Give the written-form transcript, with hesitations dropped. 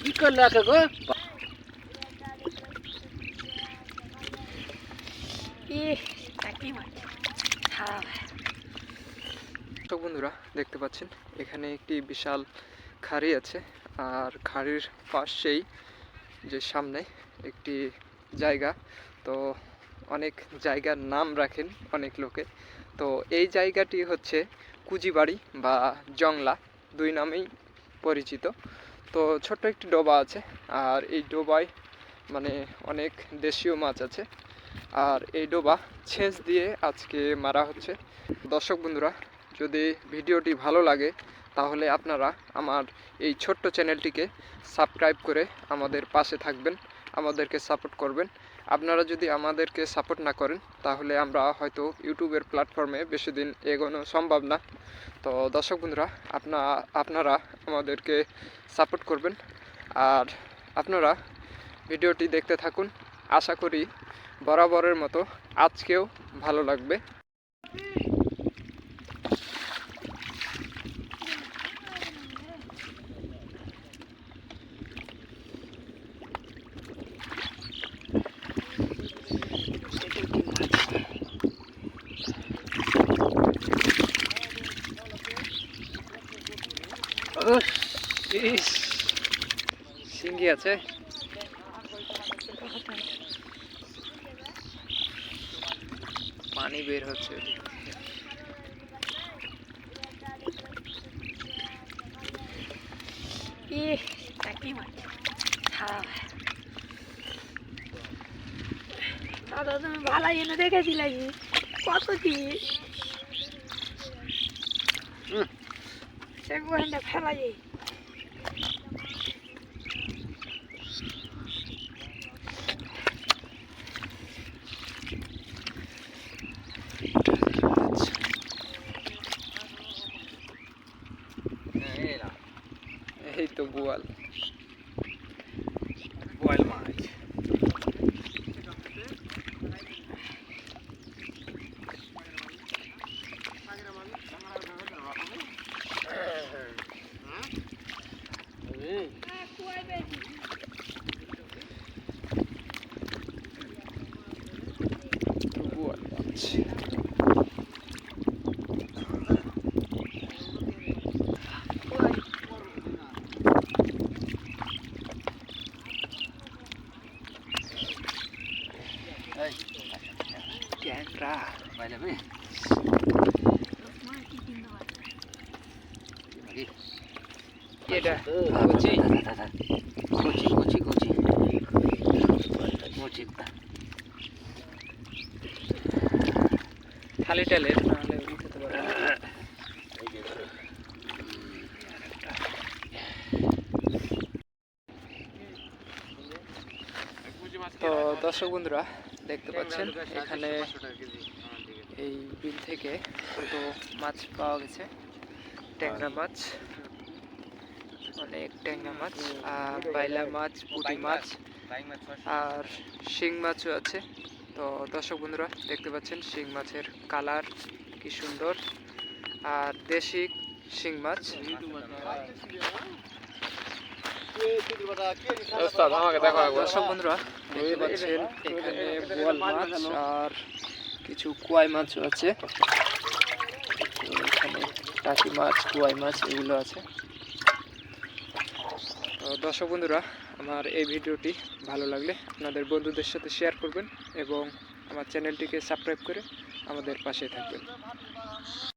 কি করলে একে গো? তো বন্ধুরা দেখতে পাচ্ছেন এখানে একটি বিশাল খাড়ি আছে, আর খাড়ির পাশেই যে সামনে একটি জায়গা। তো অনেক জায়গার নাম রাখেন অনেক লোকে। তো এই জায়গাটি হচ্ছে কুজিবাড়ি বা জংলা, দুই নামেই পরিচিত। তো ছোট্ট একটি ডোবা আছে, আর এই ডোবায় মানে অনেক দেশীয় মাছ আছে, আর এই ডোবা ছেঁচ দিয়ে আজকে মারা হচ্ছে। দর্শক বন্ধুরা, যদি ভিডিওটি ভালো লাগে তাহলে আপনারা আমার এই ছোট্ট চ্যানেলটিকে সাবস্ক্রাইব করে আমাদের পাশে থাকবেন, আমাদেরকে সাপোর্ট করবেন। আপনারা যদি আমাদেরকে সাপোর্ট না করেন তাহলে আমরা হয়তো ইউটিউবের প্ল্যাটফর্মে বেশি দিন এগোনো সম্ভব না। তো দর্শক বন্ধুরা, আপনারা আমাদেরকে সাপোর্ট করবেন, আর আপনারা ভিডিওটি দেখতে থাকুন। আশা করি বরাবরের মতো আজকেও ভালো লাগবে। সিঙ্গি আছে, পানি বের হচ্ছে। দাদা তুমি ভালো এনে দেখেছিলে কত কি সেগুলো ফেলা যায়। এই তো বোয়াল মাছ। বোয়াল মাছ। ট্যাংরা বাইরে এটা কচি কচি কচি কচি কচি খালি টালের, নাহলে উঠাতে পারবে না। তো দর্শক বন্ধুরা দেখতে পাচ্ছেন এখানে এই বিল থেকে তো মাছ পাওয়া গেছে, ট্যাংরা মাছ, অনেক ট্যাংরা মাছ, আর বাইলা মাছ, পুঁটি মাছ, আর শিং মাছও আছে। তো দর্শক বন্ধুরা দেখতে পাচ্ছেন শিং মাছের কালার কি সুন্দর, আর দেশি শিং মাছ। দর্শক বন্ধুরা দেখতে পাচ্ছেন এখানে বোয়াল মাছ আর কিছু কোয়াই মাছও আছে, এখানে টাকি মাছ, কোয়াই মাছ এগুলো আছে। তো দর্শক বন্ধুরা, আমার এই ভিডিওটি ভালো লাগলে আপনাদের বন্ধুদের সাথে শেয়ার করবেন এবং আমার চ্যানেলটিকে সাবস্ক্রাইব করে আমাদের পাশে থাকবেন।